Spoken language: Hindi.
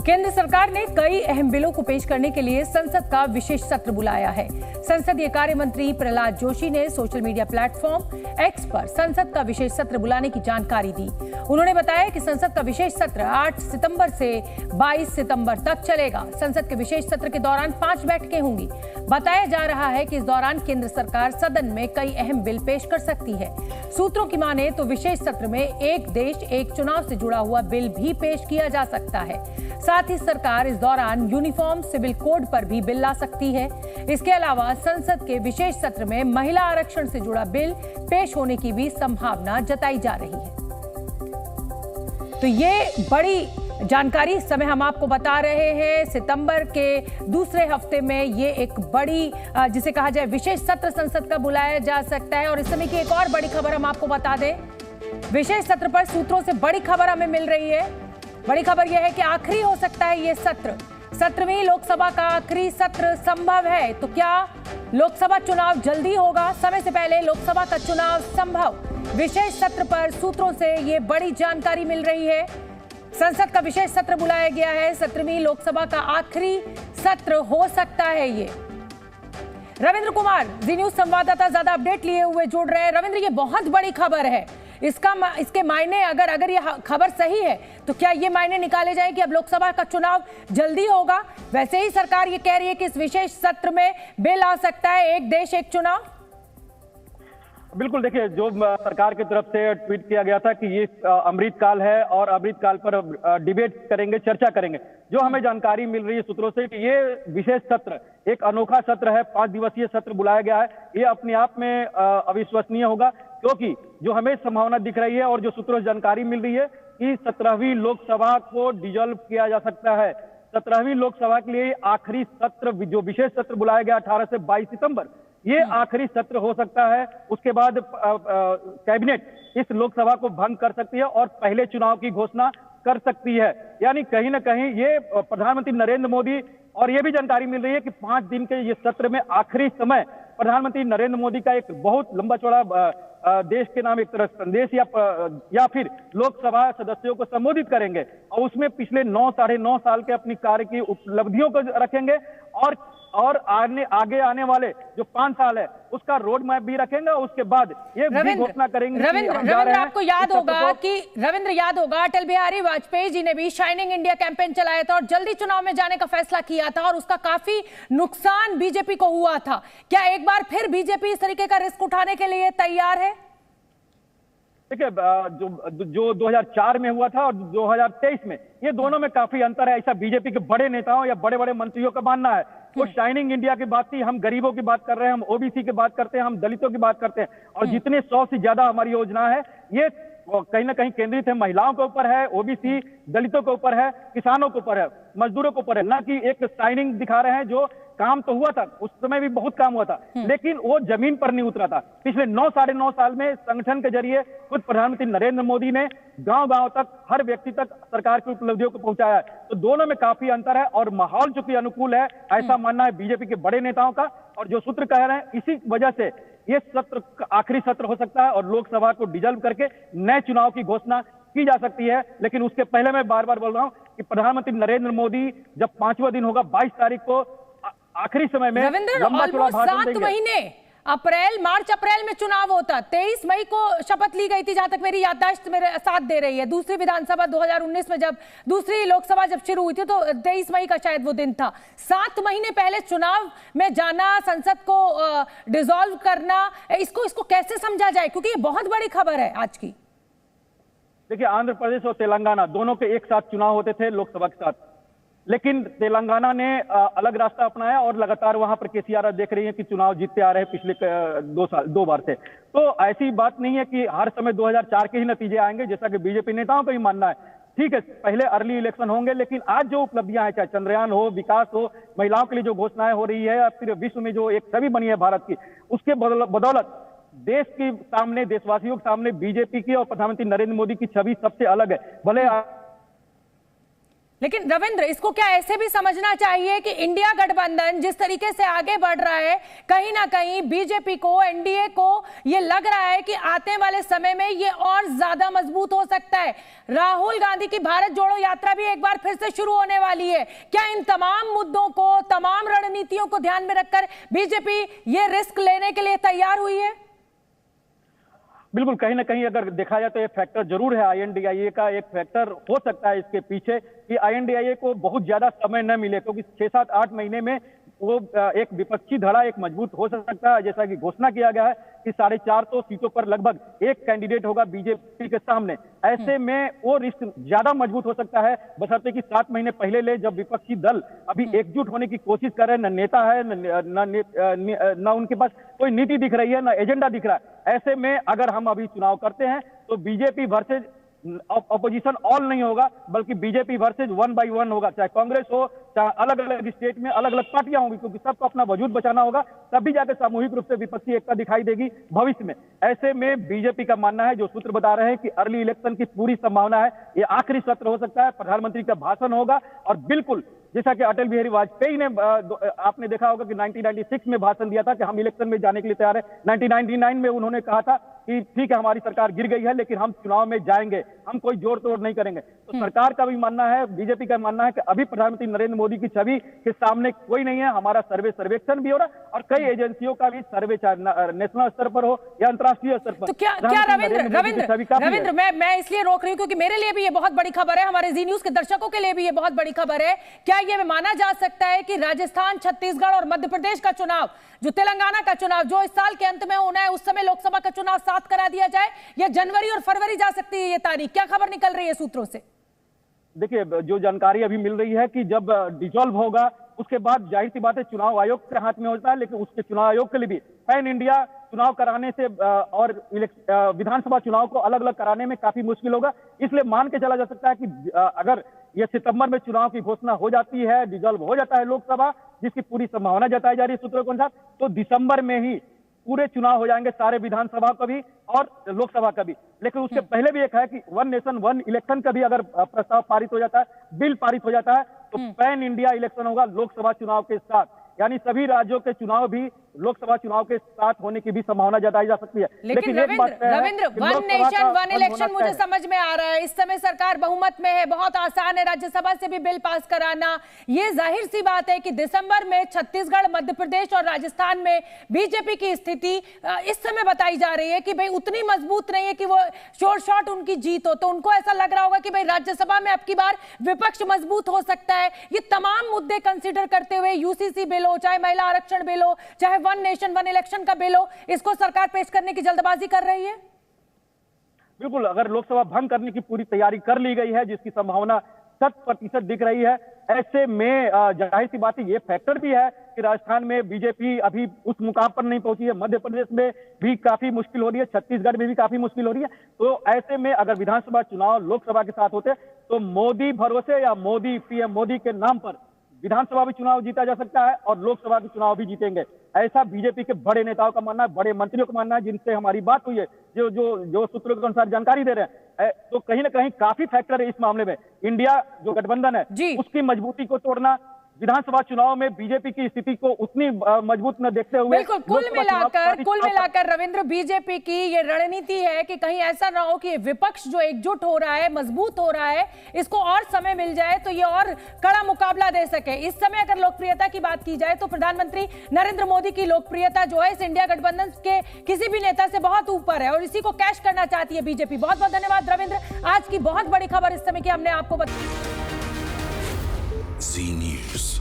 केंद्र सरकार ने कई अहम बिलों को पेश करने के लिए संसद का विशेष सत्र बुलाया है। संसदीय कार्य मंत्री प्रहलाद जोशी ने सोशल मीडिया प्लेटफॉर्म एक्स पर संसद का विशेष सत्र बुलाने की जानकारी दी। उन्होंने बताया कि संसद का विशेष सत्र 8 सितंबर से 22 सितंबर तक चलेगा। संसद के विशेष सत्र के दौरान 5 बैठकें होंगी। बताया जा रहा है कि इस दौरान केंद्र सरकार सदन में कई अहम बिल पेश कर सकती है। सूत्रों की माने तो विशेष सत्र में एक देश एक चुनाव से जुड़ा हुआ बिल भी पेश किया जा सकता है। साथ ही सरकार इस दौरान यूनिफॉर्म सिविल कोड पर भी बिल ला सकती है। इसके अलावा संसद के विशेष सत्र में महिला आरक्षण से जुड़ा बिल पेश होने की भी संभावना जताई जा रही है। तो ये बड़ी जानकारी इस समय हम आपको बता रहे हैं। सितंबर के दूसरे हफ्ते में ये एक बड़ी जिसे कहा जाए विशेष सत्र संसद का बुलाया जा सकता है। और इस समय की एक और बड़ी खबर हम आपको बता दें, विशेष सत्र पर सूत्रों से बड़ी खबर हमें मिल रही है। बड़ी खबर यह है कि आखिरी हो सकता है ये सत्र। 17वीं लोकसभा का आखिरी सत्र संभव है। तो क्या लोकसभा चुनाव जल्दी होगा? समय से पहले लोकसभा का चुनाव संभव। विशेष सत्र पर सूत्रों से ये बड़ी जानकारी मिल रही है। संसद का विशेष सत्र बुलाया गया है। 17वीं लोकसभा का आखिरी सत्र हो सकता है ये। रविंद्र कुमार जी न्यूज संवाददाता ज्यादा अपडेट लिए हुए जुड़ रहे हैं। रविंद्र, ये बहुत बड़ी खबर है। इसके मायने अगर ये खबर सही है तो क्या ये मायने निकाले जाए कि अब लोकसभा का चुनाव जल्दी होगा? वैसे ही सरकार ये कह रही है कि इस विशेष सत्र में बिल आ सकता है, एक देश एक चुनाव। बिल्कुल, देखिए, जो सरकार की तरफ से ट्वीट किया गया था कि ये अमृतकाल है और अमृतकाल पर डिबेट करेंगे, चर्चा करेंगे। जो हमें जानकारी मिल रही है सूत्रों से कि ये विशेष सत्र एक अनोखा सत्र है, 5 दिवसीय सत्र बुलाया गया है। ये अपने आप में अविश्वसनीय होगा, क्योंकि जो हमें संभावना दिख रही है और जो सूत्रों से जानकारी मिल रही है कि 17वीं लोकसभा को डिसॉल्व किया जा सकता है। 17वीं लोकसभा के लिए आखिरी सत्र, जो विशेष सत्र बुलाया गया 18 से 22 सितंबर, ये आखिरी सत्र हो सकता है। उसके बाद कैबिनेट इस लोकसभा को भंग कर सकती है और पहले चुनाव की घोषणा कर सकती है। यानी कहीं ना कहीं ये प्रधानमंत्री नरेंद्र मोदी, और ये भी जानकारी मिल रही है कि 5 दिन के ये सत्र में आखिरी समय प्रधानमंत्री नरेंद्र मोदी का एक बहुत लंबा चौड़ा देश के नाम एक तरह संदेश या फिर लोकसभा सदस्यों को संबोधित करेंगे और उसमें पिछले साढ़े 9 साल के अपनी कार्य की उपलब्धियों को रखेंगे और आगे आने वाले जो 5 साल है उसका रोड मैप भी रखेंगे। उसके बाद ये भी घोषणा करेंगे। रविंद्र, आपको याद होगा अटल बिहारी वाजपेयी जी ने भी शाइनिंग इंडिया कैंपेन चलाया था और जल्दी चुनाव में जाने का फैसला किया था और उसका काफी नुकसान बीजेपी को हुआ था। क्या एक बार फिर बीजेपी इस तरीके का रिस्क उठाने के लिए तैयार है? देखिए, जो 2004 में हुआ था और 2023 में, ये दोनों में काफी अंतर है, ऐसा बीजेपी के बड़े नेताओं या बड़े बड़े मंत्रियों का मानना है। वो शाइनिंग इंडिया की बात थी, हम गरीबों की बात कर रहे हैं, हम ओबीसी की बात करते हैं, हम दलितों की बात करते हैं, और जितने 100 से ज्यादा हमारी योजना है ये कहीं ना कहीं केंद्रित है, महिलाओं के ऊपर है, ओबीसी दलितों के ऊपर है, किसानों के ऊपर है, मजदूरों के ऊपर है। ना कि एक शाइनिंग दिखा रहे हैं। जो काम तो हुआ था, उस समय भी बहुत काम हुआ था, लेकिन वो जमीन पर नहीं उतरा था। पिछले साढ़े 9 साल में संगठन के जरिए खुद प्रधानमंत्री नरेंद्र मोदी ने गांव-गांव तक, हर व्यक्ति तक सरकार की उपलब्धियों को पहुंचाया है। तो दोनों में काफी अंतर है और माहौल चूंकि अनुकूल है, ऐसा मानना है बीजेपी के बड़े नेताओं का। और जो सूत्र कह रहे हैं, इसी वजह से ये सत्र आखिरी सत्र हो सकता है और लोकसभा को डिसॉल्व करके नए चुनाव की घोषणा की जा सकती है। लेकिन उसके पहले मैं बार बार बोल रहा हूं कि प्रधानमंत्री नरेंद्र मोदी जब 5वां दिन होगा 22 तारीख को, आखिरी समय में लंबा चौड़ा भाषण देंगे। 7 महीने मार्च अप्रैल में चुनाव होता। 23 मई को शपथ ली गई थी, जहां तक मेरी याददाश्त मेरे साथ दे रही है। दूसरी विधानसभा 2019 में जब दूसरी लोकसभा जब शुरू हुई थी तो 23 मई का शायद वो दिन था। 7 महीने पहले चुनाव में जाना, संसद को डिसॉल्व करना, इसको कैसे समझा जाए? क्योंकि ये बहुत बड़ी खबर है आज की। देखिए, आंध्र प्रदेश और तेलंगाना दोनों के एक साथ चुनाव होते थे लोकसभा के साथ, लेकिन तेलंगाना ने अलग रास्ता अपनाया और लगातार वहां पर केसीआर देख रही है कि चुनाव जीतते आ रहे हैं पिछले 2 बार से। तो ऐसी बात नहीं है कि हर समय 2004 के ही नतीजे आएंगे, जैसा कि बीजेपी नेताओं का ही मानना है। ठीक है, पहले अर्ली इलेक्शन होंगे, लेकिन आज जो उपलब्धियां हैं, चाहे चंद्रयान हो, विकास हो, महिलाओं के लिए जो घोषणाएं हो रही है, या फिर विश्व में जो एक छवि बनी है भारत की, उसके बदौलत देश के सामने, देशवासियों के सामने बीजेपी की और प्रधानमंत्री नरेंद्र मोदी की छवि सबसे अलग है। भले लेकिन रविंद्र, इसको क्या ऐसे भी समझना चाहिए कि इंडिया गठबंधन जिस तरीके से आगे बढ़ रहा है, कहीं ना कहीं बीजेपी को, एनडीए को ये लग रहा है कि आने वाले समय में ये और ज्यादा मजबूत हो सकता है। राहुल गांधी की भारत जोड़ो यात्रा भी एक बार फिर से शुरू होने वाली है। क्या इन तमाम मुद्दों को, तमाम रणनीतियों को ध्यान में रखकर बीजेपी ये रिस्क लेने के लिए तैयार हुई है? बिल्कुल, कहीं ना कहीं अगर देखा जाए तो ये फैक्टर जरूर है। आईएनडीआईए का एक फैक्टर हो सकता है इसके पीछे कि आईएनडीआईए को बहुत ज्यादा समय न मिले, क्योंकि 6-7-8 महीने में वो एक विपक्षी धड़ा एक मजबूत हो सकता है। जैसा कि घोषणा किया गया है कि 450 सीटों पर लगभग एक कैंडिडेट होगा बीजेपी के सामने। ऐसे में वो रिस्क ज्यादा मजबूत हो सकता है, बशर्ते कि 7 महीने पहले ले, जब विपक्षी दल अभी एकजुट होने की कोशिश कर रहे हैं, न नेता है, न उनके पास कोई नीति दिख रही है, न एजेंडा दिख रहा है। ऐसे में अगर हम अभी चुनाव करते हैं तो बीजेपी वर्सेज अपोजिशन ऑल नहीं होगा, बल्कि बीजेपी वर्सेज 1 by 1 होगा। चाहे कांग्रेस हो, चाहे अलग अलग स्टेट में अलग अलग पार्टियां होंगी, क्योंकि सबको अपना वजूद बचाना होगा, तभी जाकर सामूहिक रूप से विपक्षी एकता दिखाई देगी भविष्य में। ऐसे में बीजेपी का मानना है, जो सूत्र बता रहे हैं कि अर्ली इलेक्शन की पूरी संभावना है, ये आखिरी सत्र हो सकता है, प्रधानमंत्री का भाषण होगा। और बिल्कुल जैसा कि अटल बिहारी वाजपेयी ने, आपने देखा होगा कि 1996 में भाषण दिया था कि हम इलेक्शन में जाने के लिए तैयार है। 1999 में उन्होंने कहा था कि ठीक है, हमारी सरकार गिर गई है, लेकिन हम चुनाव में जाएंगे, हम कोई जोड़ तोड़ नहीं करेंगे। तो सरकार का भी मानना है, बीजेपी का मानना है कि अभी प्रधानमंत्री नरेंद्र मोदी की छवि के सामने कोई नहीं है। हमारा सर्वेक्षण भी हो रहा है और कई एजेंसियों का भी सर्वे, चाहे नेशनल स्तर पर हो या अंतर्राष्ट्रीय स्तर पर। तो क्या रविंद्र, मैं इसलिए रोक रही हूँ क्योंकि मेरे लिए भी ये बहुत बड़ी खबर है, हमारे जी न्यूज के दर्शकों के लिए भी ये बहुत बड़ी खबर है। क्या ये माना जा सकता है कि राजस्थान, छत्तीसगढ़ और मध्य प्रदेश का चुनाव, जो तेलंगाना का चुनाव जो इस साल के अंत में होना है, उस समय लोकसभा का चुनाव साथ करा दिया जाए, या जनवरी और फरवरी जा सकती है ये तारीख? क्या खबर निकल रही है सूत्रों से? देखिए, जो जानकारी अभी मिल रही है कि जब डिसॉल्व होगा उसके बाद जाहिर सी बात है चुनाव आयोग के हाथ में होता है, लेकिन उसके चुनाव आयोग के लिए भी पैन इंडिया चुनाव कराने से और विधानसभा चुनाव को अलग अलग कराने में काफी मुश्किल होगा। इसलिए मान के चला जा सकता है कि अगर ये सितंबर में चुनाव की घोषणा हो जाती है, डिसॉल्व हो जाता है लोकसभा, जिसकी पूरी संभावना जताई जा रही है सूत्रों के अनुसार, तो दिसंबर में ही पूरे चुनाव हो जाएंगे, सारे विधानसभा का भी और लोकसभा का भी। लेकिन उसके पहले भी एक है कि 1 नेशन 1 इलेक्शन का भी अगर प्रस्ताव पारित हो जाता है, बिल पारित हो जाता है, तो पैन इंडिया इलेक्शन होगा लोकसभा चुनाव के साथ, यानी सभी राज्यों के चुनाव भी लोकसभा चुनाव के साथ होने की भी संभावना जताई जा सकती है। लेकिन रविंद्र, 1 नेशन 1 इलेक्शन मुझे समझ में आ रहा है। इस समय सरकार बहुमत में है, बहुत आसान है राज्यसभा से भी बिल पास कराना। ये जाहिर सी बात है कि दिसंबर में छत्तीसगढ़, मध्य प्रदेश और राजस्थान में बीजेपी की स्थिति इस समय बताई जा रही है कि भाई उतनी मजबूत नहीं है कि वो शोर शॉट उनकी जीत हो। तो उनको ऐसा लग रहा होगा कि भाई राज्यसभा में अब की बार विपक्ष मजबूत हो सकता है। ये तमाम मुद्दे कंसिडर करते हुए यूसीसी बिल हो, चाहे महिला आरक्षण बिल हो, चाहे 1 नेशन 1 इलेक्शन का बिल हो, इसको सरकार पेश करने की जल्दबाजी कर रही है? बिल्कुल, अगर लोकसभा भंग करने की पूरी तैयारी कर ली गई है, जिसकी संभावना 100% दिख रही है, ऐसे में जाहिर सी बात है ये फैक्टर भी है कि राजस्थान में बीजेपी अभी उस मुकाम पर नहीं पहुंची है, मध्य प्रदेश में भी काफी मुश्किल हो रही है, छत्तीसगढ़ में भी काफी मुश्किल हो रही है। तो ऐसे में अगर विधानसभा चुनाव लोकसभा के साथ होते तो मोदी भरोसे या मोदी, पीएम मोदी के नाम पर विधानसभा भी चुनाव जीता जा सकता है और लोकसभा के चुनाव भी जीतेंगे, ऐसा बीजेपी के बड़े नेताओं का मानना है, बड़े मंत्रियों का मानना है, जिनसे हमारी बात हुई है, जो सूत्रों के अनुसार जानकारी दे रहे हैं। तो कहीं ना कहीं काफी फैक्टर है इस मामले में। इंडिया जो गठबंधन है उसकी मजबूती को तोड़ना, विधानसभा चुनाव में बीजेपी की स्थिति को उतनी मजबूत न देखते हुए, बिल्कुल कुल मिलाकर रविंद्र, बीजेपी की ये रणनीति है कि कहीं ऐसा ना हो कि विपक्ष जो एकजुट हो रहा है, मजबूत हो रहा है, इसको और समय मिल जाए तो ये और कड़ा मुकाबला दे सके। इस समय अगर लोकप्रियता की बात की जाए तो प्रधानमंत्री नरेंद्र मोदी की लोकप्रियता जो है इस इंडिया गठबंधन के किसी भी नेता से बहुत ऊपर है और इसी को कैश करना चाहती है बीजेपी। बहुत बहुत धन्यवाद रविंद्र, आज की बहुत बड़ी खबर इस समय की हमने आपको बताई। जी न्यूज़।